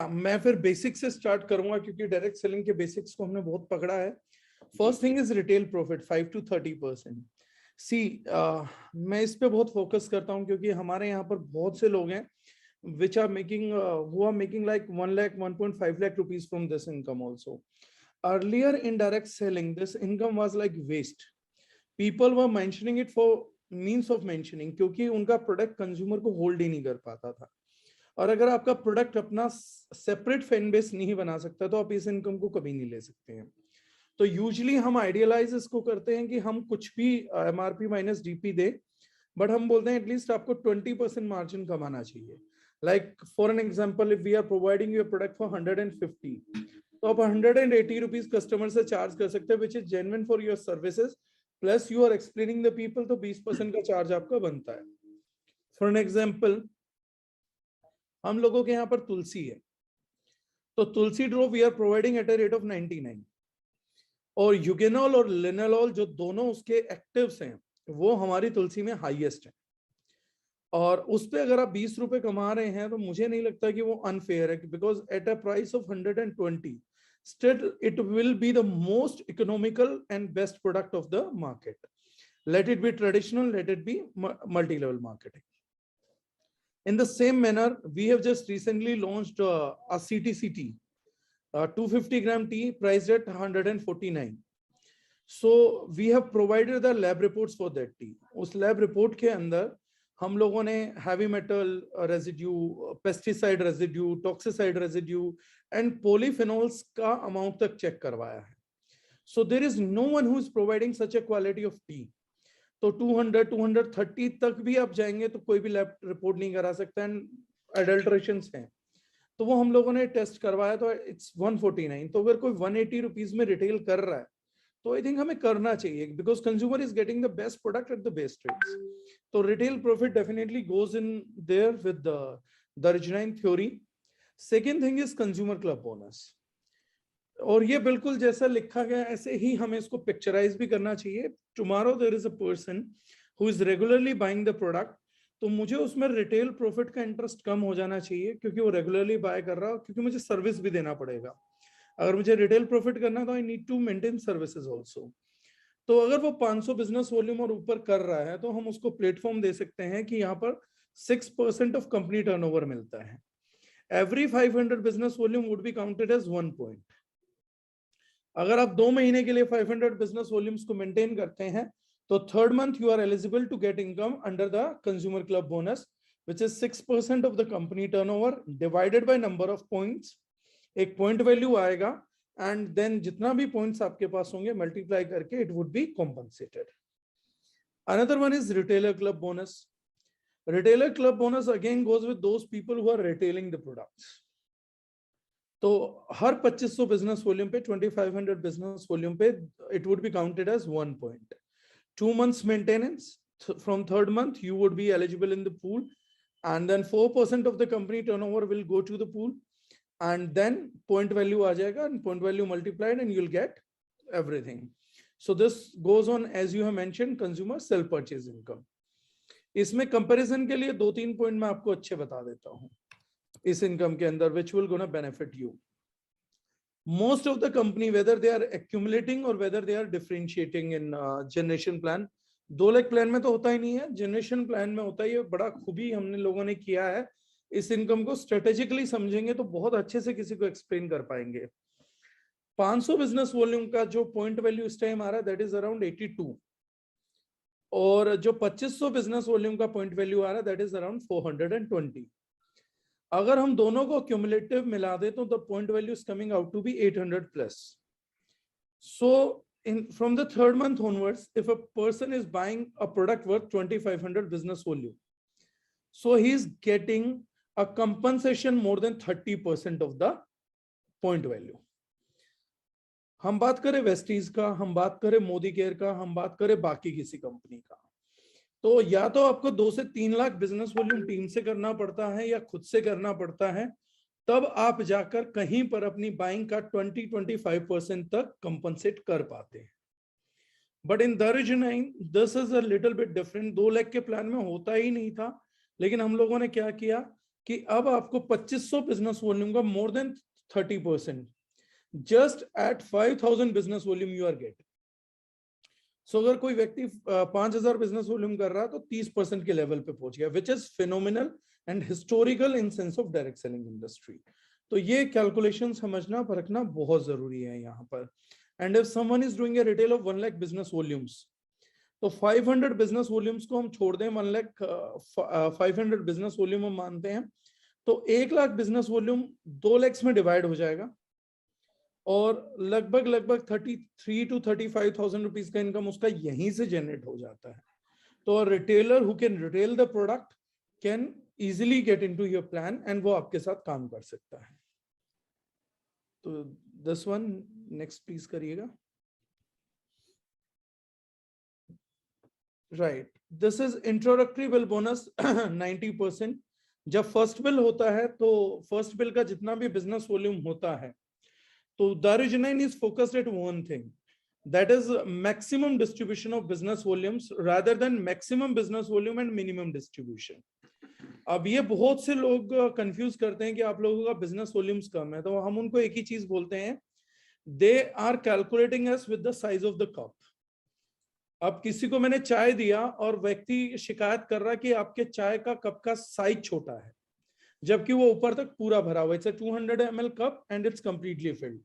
मैं फिर बेसिक से स्टार्ट करूंगा क्योंकि डायरेक्ट सेलिंग के बेसिक्स को हमने बहुत पकड़ा है। First thing is retail profit 5 to 30%। सी मैं इस पे बहुत फोकस करता हूं क्योंकि हमारे यहाँ पर बहुत से लोग हैं which are making who are making like 1 lakh 1.5 lakh rupees from this income also. Earlier in direct selling this income was like waste. People were mentioning it for means of mentioning क्योंकि उनका product consumer को hold ही नहीं कर पाता था। और अगर आपका प्रोडक्ट अपना सेपरेट फैन बेस नहीं बना सकता तो आप इस इनकम को कभी नहीं ले सकते हैं। तो यूजुअली हम आइडियलाइज इसको करते हैं कि हम कुछ भी एमआरपी माइनस डीपी दे, बट हम बोलते हैं एटलीस्ट आपको 20% मार्जिन कमाना चाहिए। Like for an example, if we are providing your product for 150, तो आप 180 रुपीज कस्टमर से चार्ज कर सकते हैं, which is genuine for your services, plus you are explaining the people, तो 20% का चार्ज आपका बनता है। फॉर एन एग्जाम्पल, हम लोगों के यहाँ पर तुलसी है, तो tulsi drop we are providing at a rate of 99, और यूगेनॉल और लिनालॉल जो दोनों उसके एक्टिव्स हैं वो हमारी तुलसी में हाईएस्ट है। और उस पे अगर आप 20 रुपए कमा रहे हैं तो मुझे नहीं लगता कि वो अनफेयर है, because at a price of 120 still it will be the most economical and best product of the market. Let it be traditional, let it be multi level marketing. In the same manner, we have just recently launched a CTC tea, 250 gram tea priced at 149. So we have provided the lab reports for that tea. उस lab report के अंदर हम लोगों ने heavy metal residue, pesticide residue, toxicide residue and polyphenols का amount तक check करवाया है। So there is no one who is providing such a quality of tea. तो 200 230 तक भी आप जाएंगे तो कोई भी लैब रिपोर्ट नहीं करा सकता, एंड अडल्ट्रेशंस हैं। तो वो हम लोगों ने टेस्ट करवाया तो इट्स 149। तो अगर कोई 180 रुपीज में रिटेल कर रहा है तो आई थिंक हमें करना चाहिए, because consumer is getting the best product at the best rates. तो retail profit definitely goes in there with the original theory. Second thing is consumer club bonus, और ये बिल्कुल जैसा लिखा गया ऐसे ही हमें इसको पिक्चराइज भी करना चाहिए। Tomorrow there is a person who is regularly buying the product, तो मुझे उसमें रिटेल प्रॉफिट का इंटरेस्ट कम हो जाना चाहिए क्योंकि वो रेगुलरली बाय कर रहा है, क्योंकि मुझे सर्विस भी देना पड़ेगा। अगर मुझे रिटेल प्रॉफिट करना तो I need to maintain services also. तो अगर वो 500 बिजनेस वॉल्यूम और ऊपर कर रहा है तो हम उसको प्लेटफॉर्म दे सकते हैं कि यहाँ पर 6% ऑफ कंपनी टर्नओवर मिलता है। Every 500 business volume would be counted as 1 point. अगर आप 2 महीने के लिए 500 बिजनेस वॉल्यूम्स को मेंटेन करते हैं तो third month you are eligible to get income under the consumer club bonus, which is 6% of the company turnover divided by number of points. एक पॉइंट वैल्यू आएगा एंड देन जितना भी points आपके पास होंगे मल्टीप्लाई करके it would be compensated. Another one is retailer club bonus. Retailer club bonus again goes with those people who are retailing the products. तो हर 2500 बिजनेस वॉल्यूम पे 2500 बिजनेस वॉल्यूम पे it would be counted as 1 point. 2 months maintenance, from third month you would be eligible in the pool, and then 4% of the company turnover will go to the pool, and then point value आ जाएगा and point value multiplied and you'll get everything. So this goes on as you have mentioned consumer self purchase income. इसमें comparison के लिए 2-3 point मैं आपको अच्छे बता देता हूँ इस इनकम के अंदर, which will gonna benefit you. Most of the company, whether they are accumulating or whether they are differentiating in generation plan, 2 lakh plan में तो होता ही नहीं है, जनरेशन प्लान में होता है। ये बड़ा खूबी हमने लोगों ने किया है। इस इनकम को स्ट्रेटेजिकली समझेंगे तो बहुत अच्छे से किसी को एक्सप्लेन कर पाएंगे। 500 बिजनेस वॉल्यूम का जो पॉइंट वैल्यू इस टाइम आ रहा है दैट इज अराउंड 82, और जो 2500 बिजनेस वॉल्यूम का पॉइंट वैल्यू आ रहा है दैट इज अराउंड 420। अगर हम दोनों को क्यूमुलेटिव मिला दे तो the point value is coming out to be 800 plus. So in from the third month onwards, if a person is buying a product worth 2500 business volume, so he is getting a compensation more than 30% of the point value. हम बात करें Vestige का, हम बात करें Modi care का, हम बात करें बाकी किसी कंपनी का, तो या तो आपको 2 से 3 लाख बिजनेस वॉल्यूम टीम से करना पड़ता है या खुद से करना पड़ता है, तब आप जाकर कहीं पर अपनी बाइंग का 20-25% तक कंपनसेट कर पाते हैं। बट इन दर्जनाइन this is a little bit different. 2 lakh के प्लान में होता ही नहीं था, लेकिन हम लोगों ने क्या किया, कि अब आपको 2500 बिजनेस वॉल्यूम का more than 30% just at 5000 business volume you are get. So अगर कोई व्यक्ति 5000 बिजनेस वॉल्यूम कर रहा है तो 30% के लेवल पे पहुंच गया, which is phenomenal and historical in sense of direct selling industry. तो ये कैलकुलेशन समझना परखना बहुत जरूरी है यहाँ पर। And if someone is doing a retail of 1 lakh business volumes, तो 500 बिजनेस वॉल्यूम्स को हम छोड़ दें, 1 लाख 500 बिजनेस वॉल्यूम हम मानते हैं, तो 1 लाख बिजनेस वॉल्यूम 2 लाख में डिवाइड हो जाएगा और लगभग 33 to 35,000 रुपीज का इनकम उसका यहीं से जनरेट हो जाता है। तो retailer who can retail the product can easily get into your plan and वो आपके साथ काम कर सकता है। तो दिस वन नेक्स्ट प्लीज करिएगा। Right, this is introductory bill bonus 90%। जब फर्स्ट बिल होता है तो फर्स्ट बिल का जितना भी बिजनेस वॉल्यूम होता है तो Darujinain is focused at one thing, that is maximum distribution of business volumes rather than maximum business volume and minimum distribution. अब ये बहुत से लोग कंफ्यूज करते हैं कि आप लोगों का बिजनेस वॉल्यूम्स कम है, तो हम उनको एक ही चीज बोलते हैं, they are calculating us with the size of the cup. अब किसी को मैंने चाय दिया और व्यक्ति शिकायत कर रहा कि आपके चाय का कप का साइज छोटा है, जबकि वो ऊपर तक पूरा भरा हुआ है। It's a 200 ml cup and it's completely filled.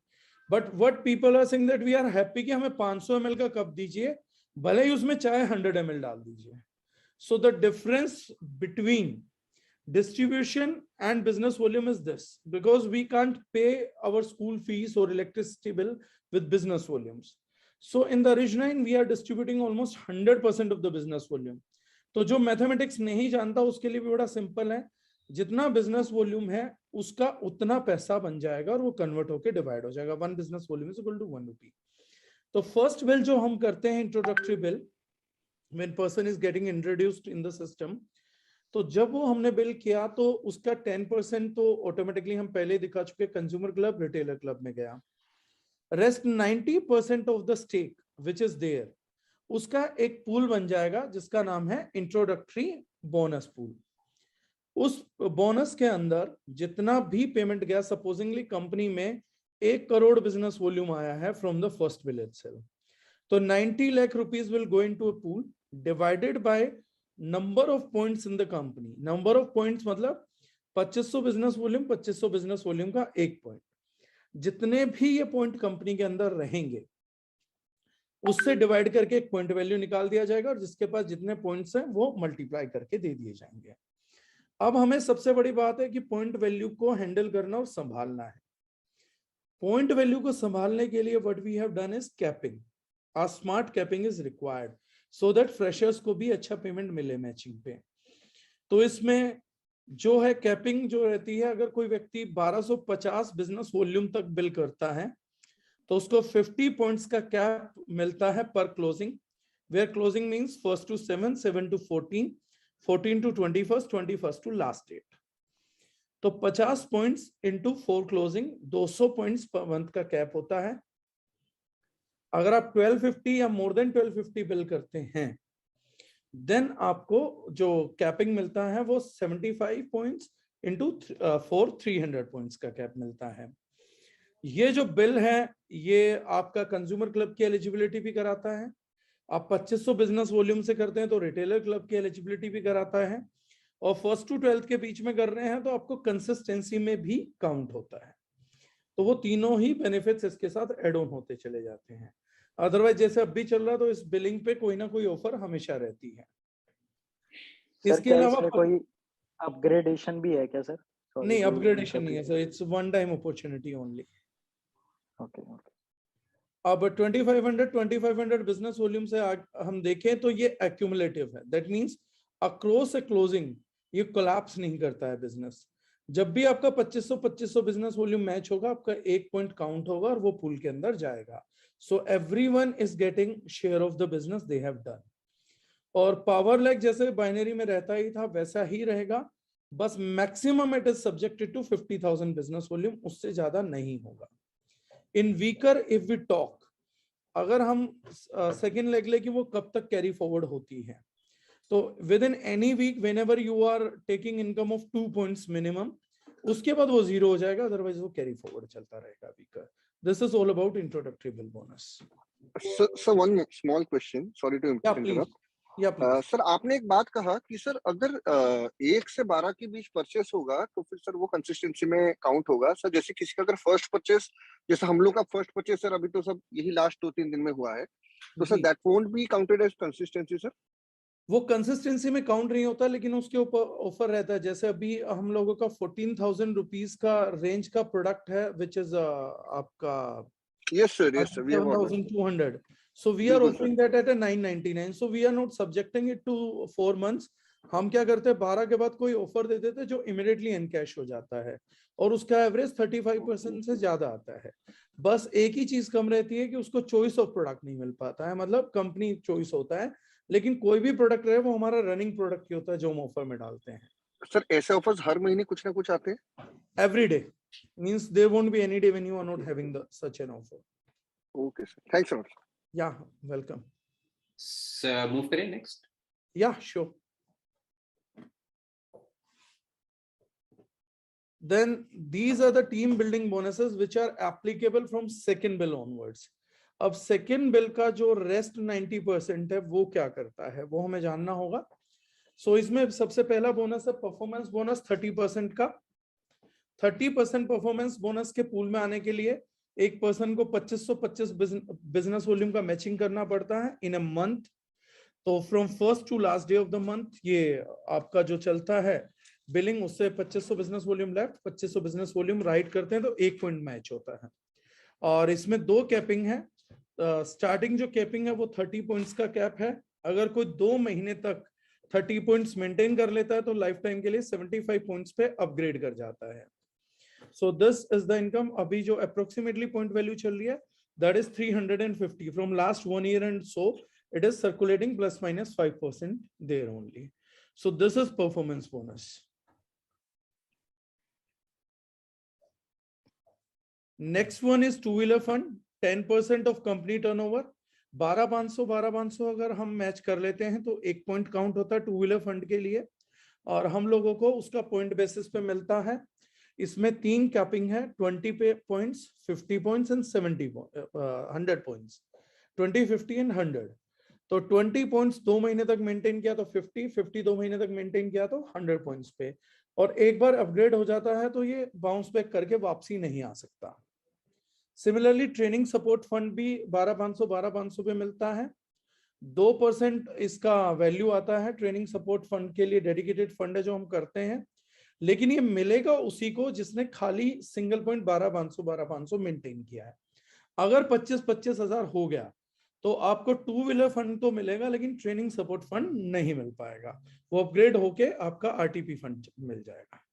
But what people are saying that we are happy कि हमें 500 ml का कप दीजिए, भले ही उसमें चाहे 100 ml डाल दीजिए। So the difference between distribution and business volume is this, because we can't pay our school fees or electricity bill with business volumes. So in the Darujinain we are distributing almost 100% of the business volume. तो जो mathematics नहीं जानता उसके लिए भी बड़ा simple है, जितना बिजनेस वॉल्यूम है उसका उतना पैसा बन जाएगा और वो कन्वर्ट होकर डिवाइड हो जाएगा। 1 business volume is equal to 1 rupee. तो फर्स्ट बिल जो हम करते हैं introductory bill, when person is getting introduced in the system, तो जब वो हमने बिल किया तो उसका 10% तो ऑटोमेटिकली हम पहले दिखा चुके, कंज्यूमर क्लब रिटेलर क्लब में गया। Rest 90% of the stake which is there, उसका एक पूल बन जाएगा जिसका नाम है इंट्रोडक्टरी बोनस पूल। उस बोनस के अंदर जितना भी पेमेंट गया, सपोजिंगली कंपनी में 1 करोड़ बिजनेस वॉल्यूम आया है from the first bill itself, तो 90 lakh rupees will go into a pool divided by number of points in the company. Number of points मतलब 2500 बिजनेस वॉल्यूम, 2500 बिजनेस वॉल्यूम का 1 point, जितने भी ये point company के अंदर रहेंगे उससे डिवाइड करके एक पॉइंट वैल्यू निकाल दिया जाएगा और जिसके पास जितने पॉइंट्स हैं वो मल्टीप्लाई करके दे दिए जाएंगे। अब हमें सबसे बड़ी बात है कि पॉइंट वैल्यू को हैंडल करना और संभालना है। पॉइंट वैल्यू को संभालने के लिए what we have done is capping. A smart capping is required so that freshers को भी अच्छा पेमेंट मिले मैचिंग पे। तो इसमें जो है कैपिंग जो रहती है, अगर कोई व्यक्ति 1250 बिजनेस वॉल्यूम तक बिल करता है तो उसको 50 पॉइंट्स का कैप मिलता है पर closing, where closing means 1st to 7, 7 to 14, 14 to 21st, 21st to last date. तो 50 points into 4 closing 200 points per month का कैप होता है। अगर आप 1250 या मोर देन 1250 बिल करते हैं देन आपको जो कैपिंग मिलता है वो 75 पॉइंट्स इंटू 4 300 पॉइंट्स का कैप मिलता है। ये जो बिल है ये आपका कंज्यूमर क्लब की एलिजिबिलिटी भी कराता है। आप 2500 बिजनेस वॉल्यूम से करते हैं तो रिटेलर क्लब की एलिजिबिलिटी भी कराता है, और 1st to 12th के बीच में कर रहे हैं तो आपको कंसिस्टेंसी में भी काउंट होता है। तो वो तीनों ही बेनिफिट्स इसके साथ एड ऑन होते चले जाते हैं। अदरवाइज जैसे अब भी चल रहा है तो इस बिलिंग पे कोई ना कोई ऑफर हमेशा रहती है। इसके अलावा कोई अपग्रेडेशन भी है क्या सर? नहीं, अपग्रेडेशन नहीं है sir, it's one time opportunity only. Okay. अब 2500 बिजनेस वॉल्यूम से हम देखें तो ये एक्यूमुलेटिव है, that means across A closing ये कोलैप्स नहीं करता है बिजनेस। जब भी आपका 2500 बिजनेस वॉल्यूम मैच होगा आपका 1 पॉइंट काउंट होगा और वो पूल के अंदर जाएगा। So everyone is getting share of the business they have done. और पावर लैग जैसे बाइनरी में रहता ही था वैसा ही रहेगा, बस maximum it is subjected to 50,000 business volume, उससे ज्यादा नहीं होगा। In weaker if we talk, अगर हम सेकेंड लेग ले कि वो कब तक कैरी फॉरवर्ड होती है, तो within any week whenever you are taking income of 2 points minimum, उसके बाद वो 0 हो जाएगा, अदरवाइज वो कैरी फॉरवर्ड चलता रहेगा वीक का. This is all about introductory bill bonus. Sir one small question, sorry to yeah please. Interrupt. Yeah please. Sir आपने एक बात कहा कि सर अगर 1 से 12 के बीच परचेस होगा तो फिर सर वो कंसिस्टेंसी में काउंट होगा. सर जैसे किसी का अगर फर्स्ट परचेस, जैसे हम लोग का फर्स्ट परचेस सर अभी तो सब यही लास्ट 2-3 दिन में हुआ है, तो sir that won't be counted as consistency sir? वो कंसिस्टेंसी में काउंट नहीं होता, लेकिन उसके ऊपर ऑफर रहता है. जैसे अभी हम लोगों का 14,000 रुपीज का रेंज का प्रोडक्ट है, विच इज आपका yes sir, yes sir, we have order 7,200. So we are offering that at a 999. So we are not subjecting it to 4 months. हम क्या करते हैं, 12 के बाद कोई ऑफर दे देते हैं जो इमीडिएटली एनकैश हो जाता है, और उसका एवरेज 35% से ज्यादा आता है. बस एक ही चीज कम रहती है कि उसको चॉइस ऑफ प्रोडक्ट नहीं मिल पाता है, मतलब कंपनी चॉइस होता है, लेकिन कोई भी प्रोडक्ट रहे वो हमारा रनिंग प्रोडक्ट ही होता है जो हम ऑफर में डालते हैं. सर ऐसे ऑफर्स हर महीने कुछ ना कुछ आते हैं? Every day means there won't be any day when you are not having the such an offer. Okay sir, thanks so much. Yeah, welcome. Move करें next. Yeah, sure. Then these are the team building bonuses which are applicable from second bill onwards. अब second bill का जो rest 90% है वो क्या करता है वो हमें जानना होगा. So इसमें सबसे पहला बोनस है परफॉर्मेंस बोनस 30% का. 30% परफॉर्मेंस बोनस के पूल में आने के लिए एक पर्सन को 2525 बिजनेस वॉल्यूम का मैचिंग करना पड़ता है इन अ मंथ. तो from first to last day of the month ये आपका जो चलता है बिलिंग, उससे 2500 business volume left, 2500 business volume right करते हैं तो 1 पॉइंट मैच होता है. और इसमें 2 कैपिंग है. स्टार्टिंग जो कैपिंग है वो 30 पॉइंट्स का कैप है. अगर कोई 2 महीने तक 30 पॉइंट्स मेंटेन कर लेता है तो लाइफ टाइम के लिए 75 पॉइंट्स पे अपग्रेड कर जाता है. So this is the income. अभी जो approximately point value चल रही है that is 350 from last 1 year, and so it is circulating plus minus 5% there only. So this is performance bonus. Next one is two-wheeler fund, 10% of company turnover. 12,500 अगर हम match कर लेते हैं तो 1 point count होता है टू व्हीलर फंड के लिए, और हम लोगों को उसका पॉइंट बेसिस पे मिलता है. इसमें 3 कैपिंग है, 20 points, 50 points and 100 points, 20, 50 and 100. तो 20 पॉइंट्स 2 महीने तक मेंटेन किया तो 50 2 महीने तक मेंटेन किया तो 100 पॉइंट्स पे, और एक बार अपग्रेड हो जाता है तो ये बाउंस बैक करके वापसी नहीं आ सकता. सिमिलरली ट्रेनिंग सपोर्ट फंड भी 12,500 पे मिलता है. 2% इसका वैल्यू आता है ट्रेनिंग सपोर्ट फंड के लिए, डेडिकेटेड फंड है जो हम करते हैं, लेकिन ये मिलेगा उसी को जिसने खाली सिंगल पॉइंट 12,500 मेंटेन किया है. अगर 25 हजार हो गया तो आपको टू व्हीलर फंड तो मिलेगा लेकिन ट्रेनिंग सपोर्ट फंड नहीं मिल पाएगा, वो अपग्रेड होके आपका आरटीपी फंड मिल जाएगा.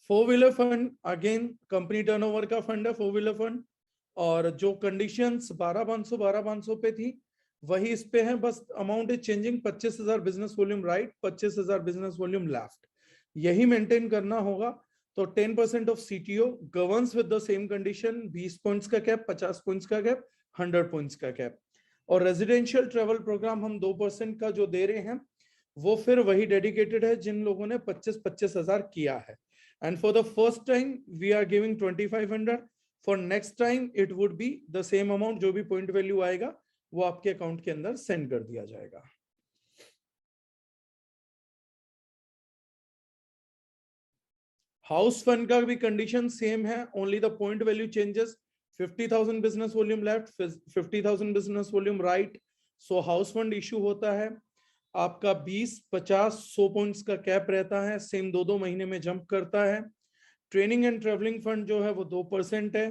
Four wheeler fund again company turnover का फंड है फोर व्हीलर फंड, और जो कंडीशंस 12,500 पे थी वही इस पे है, बस amount is changing. 25,000 business volume right, 25,000 business volume left, यही मेंटेन करना होगा. तो 10% of CTO governs with the same condition, 20 points का कैप, 50 पॉइंट्स का कैप, 100 पॉइंट्स का कैप. और रेजिडेंशियल ट्रेवल प्रोग्राम हम 2% का जो दे रहे हैं वो फिर वही डेडिकेटेड है जिन लोगों ने 25 हजार किया है. And for the first time we are giving 2,500. For next time it would be the same amount, जो भी point value आएगा वो आपके अकाउंट के अंदर सेंड कर दिया जाएगा. हाउस फंड का भी कंडीशन सेम है, only the point value changes. 50,000 business volume left, 50,000 business volume right. So house fund issue होता है आपका 20, 50, 100 पॉइंट्स का कैप रहता है, सेम 2 महीने में जंप करता है. ट्रेनिंग एंड ट्रेवलिंग फंड जो है वो 2% है,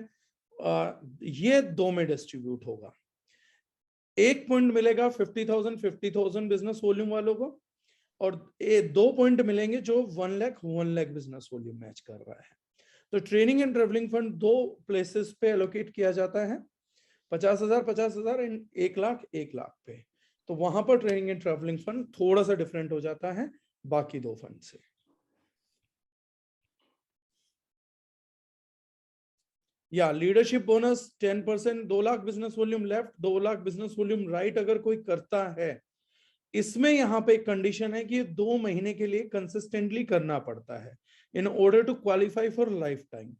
ये 2 में डिस्ट्रीब्यूट होगा. 1 पॉइंट मिलेगा 50,000 बिजनेस वॉल्यूम वालों को, और 2 पॉइंट मिलेंगे जो 1 लाख बिजनेस वॉल्यूम मैच कर रहा है. तो training and travelling fund 2 places पे एलोकेट किया जाता है, 50,000 एंड 1 लाख पे. तो वहां पर ट्रेनिंग एंड ट्रैवलिंग फंड थोड़ा सा डिफरेंट हो जाता है बाकी 2 फंड से. या leadership bonus 10%, 2 lakh business volume left, 2 lakh business volume right अगर कोई करता है, इसमें यहाँ पे एक कंडीशन है कि 2 महीने के लिए कंसिस्टेंटली करना पड़ता है in order to qualify for lifetime.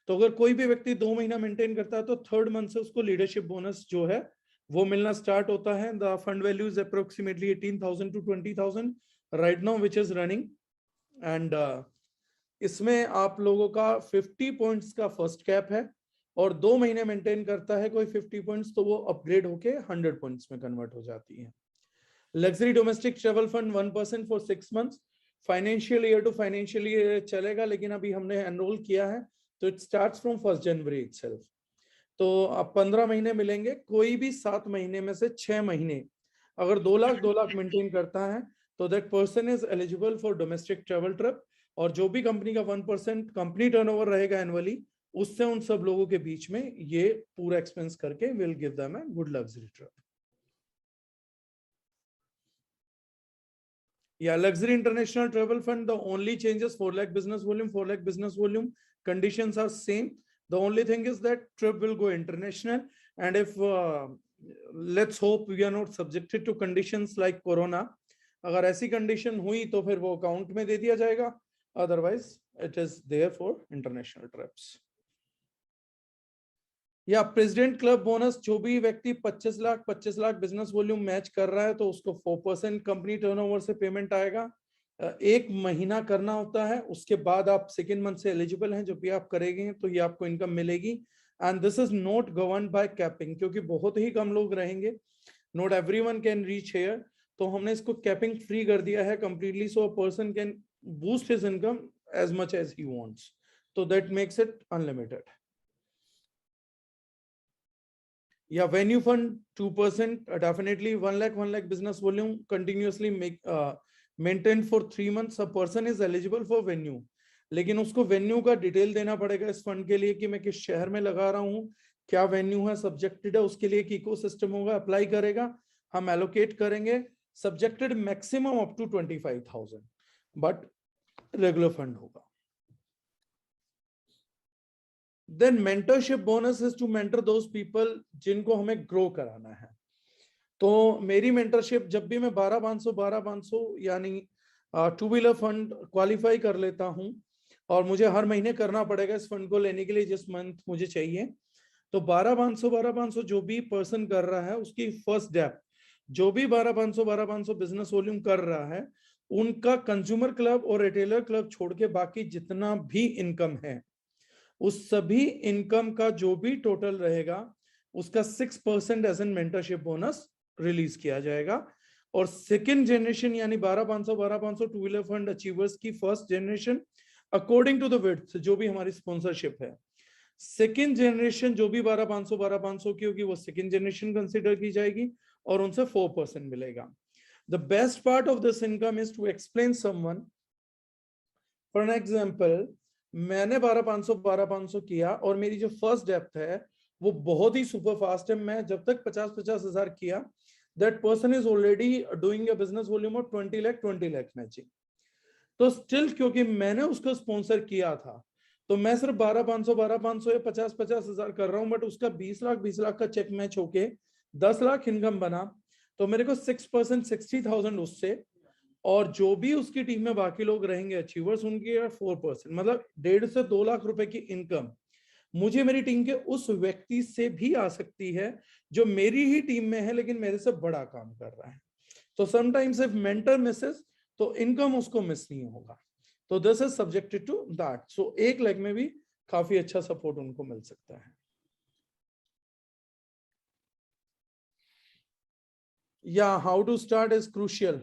तो अगर कोई भी व्यक्ति 2 महीना मेंटेन करता है तो 3rd मंथ से उसको लीडरशिप बोनस जो है वो मिलना स्टार्ट होता है। The fund value is approximately 18,000 to 20,000 right now which is running. And इसमें आप लोगों का 50 पॉइंट्स का फर्स्ट कैप है, और 2 महीने मेंटेन करता है कोई 50 पॉइंट्स तो वो अपग्रेड होके 100 पॉइंट्स में कन्वर्ट हो जाती है। Luxury domestic travel fund 1% for 6 months, financial year to financial year चलेगा, लेकिन अभी हमने एनरोल किया है तो it starts from 1 January itself. तो अब 15 महीने मिलेंगे, कोई भी 7 महीने में से 6 महीने अगर 2 लाख मेंटेन करता है तो that person is eligible for domestic travel trip. और जो भी कंपनी का 1% कंपनी टर्नओवर रहेगा एनुअली, उससे उन सब लोगों के बीच में ये पूरा एक्सपेंस करके will give them a good luxury trip. Yeah, luxury international travel fund, the only changes 4 lakh business volume, 4 lakh business volume, conditions are same. The only thing is that trip will go international, and if let's hope we are not subjected to conditions like corona, अगर ऐसी condition हुई तो फिर वो account में दे दिया जाएगा, otherwise it is there for international trips. या प्रेसिडेंट क्लब बोनस, जो भी व्यक्ति 25 लाख बिजनेस वॉल्यूम मैच कर रहा है तो उसको 4% कंपनी टर्नओवर से पेमेंट आएगा। 1 महीना करना होता है, उसके बाद आप 2nd मंथ से एलिजिबल हैं। जब भी आप करेंगे तो ये आपको इनकम मिलेगी। And this is not govern by capping, क्योंकि बहुत ही कम लोग रहेंगे, not everyone can reach here, तो हमने इसको कैपिंग फ्री कर दिया है completely, so a person can boost his income as much as he wants, तो that makes it unlimited. Yeah, venue fund 2%, definitely 1 lakh business volume continuously maintained for 3 months. A person is eligible for venue, लेकिन उसको venue का detail देना पड़ेगा इस fund के लिए कि मैं किस शहर में लगा रहा हूँ, क्या वेन्यू है, सब्जेक्टेड है, उसके लिए एक इकोसिस्टम होगा, अप्लाई करेगा, हम एलोकेट करेंगे, subjected maximum up to 25,000, but regular fund होगा। Then mentorship bonus is to mentor those people जिनको हमें ग्रो कराना है। तो मेरी मेंटरशिप जब भी मैं 12,500 यानी 2 व्हीलर फंड क्वालिफाई कर लेता हूं, और मुझे हर महीने करना पड़ेगा इस फंड को लेने के लिए जिस मंथ मुझे चाहिए, तो 12,500 जो भी पर्सन कर रहा है उसकी फर्स्ट डेप, जो भी 12,500 बिजनेस वॉल्यूम कर रहा है, उनका कंज्यूमर क्लब और रिटेलर क्लब छोड़ के बाकी जितना भी इनकम है, उस सभी इनकम का जो भी टोटल रहेगा उसका 6% as an mentorship bonus release किया जाएगा। और 2nd जनरेशन यानी 12,500 टू व्हीलर फंड अचीवर्स की 1st generation according to the width जो भी हमारी स्पॉन्सरशिप है, 2nd जनरेशन जो भी 12,500 की होगी वो 2nd जनरेशन कंसिडर की जाएगी और उनसे 4% मिलेगा। The best part of this income is to explain someone, for an example मैंने 12,500 किया और मेरी जो फर्स्ट डेप्थ है वो बहुत ही सुपर फास्ट है, मैं जब तक 50 हजार किया, that person is already doing a business volume of 20 lakh matching. तो स्टिल क्योंकि मैंने उसको स्पॉन्सर किया था तो मैं सिर्फ 12,500 या 50 हजार कर रहा हूं, बट उसका 20 लाख का चेक मैच होके 10 लाख इनकम बना, तो मेरे को 6% 60,000 उससे, और जो भी उसकी टीम में बाकी लोग रहेंगे अचीवर्स उनकी 4%, मतलब 1.5 से 2 लाख रुपए की इनकम मुझे मेरी टीम के उस व्यक्ति से भी आ सकती है जो मेरी ही टीम में है लेकिन मेरे से बड़ा काम कर रहा है। तो समटाइम्स इफ मेंटर मिसेस तो इनकम उसको मिस नहीं होगा, तो this is subjected to that. So 1 lakh में भी काफी अच्छा सपोर्ट उनको मिल सकता है। Yeah, how to start is crucial.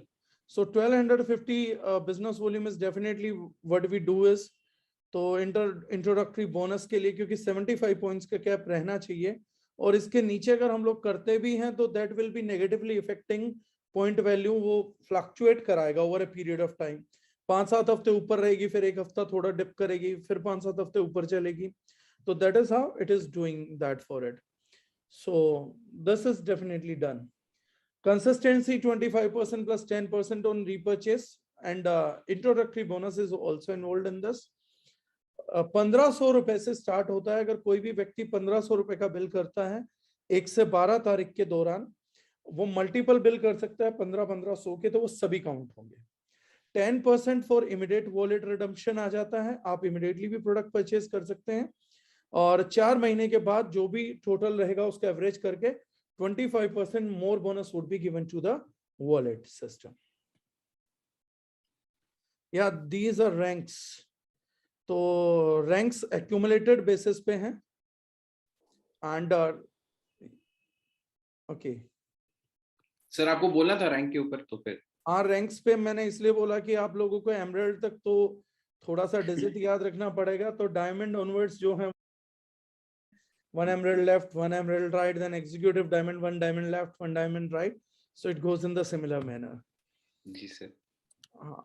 So 1250 business volume is definitely what we do is, तो इंट्रोडक्टरी बोनस के लिए क्योंकि 75 पॉइंट्स का कैप रहना चाहिए, और इसके नीचे अगर हम लोग करते भी हैं तो that will be negatively affecting point value, वो फ्लक्चुएट कराएगा over a period of time. 5-7 हफ्ते ऊपर रहेगी, फिर 1 हफ्ता थोड़ा डिप करेगी, फिर 5-7 हफ्ते ऊपर चलेगी, तो that is how it is doing that for it. So this is definitely done. Consistency 25% plus 10% on repurchase, and introductory bonus is also involved in this. 1500 रुपए से स्टार्ट होता है। अगर कोई भी व्यक्ति 1500 रुपए का बिल करता है 1 से 12 तारीख के दौरान, वो मल्टीपल बिल कर सकता है 1500 के, तो वो सभी काउंट होंगे। 10% फॉर इमीडिएट वॉलेट रिडम्पशन आ जाता है, आप इमीडिएटली भी प्रोडक्ट परचेज कर सकते हैं। और 4 महीने के बाद जो भी टोटल रहेगा उसका एवरेज करके 25% more bonus would be given to the wallet system. या दीज आर रैंक्स। तो रैंक्स एक्यूमुलेटेड बेसिस पे हैं एंड ओके। सर आपको बोलना था रैंक के ऊपर, तो फिर हाँ, रैंक्स पे मैंने इसलिए बोला कि आप लोगों को एमराल्ड तक तो थोड़ा सा डिजिट याद रखना पड़ेगा। तो डायमंड ऑनवर्ड्स जो है 1 emerald left, 1 emerald right, then executive diamond, 1 diamond left, 1 diamond right. So it goes in the similar manner. जी सर। हाँ,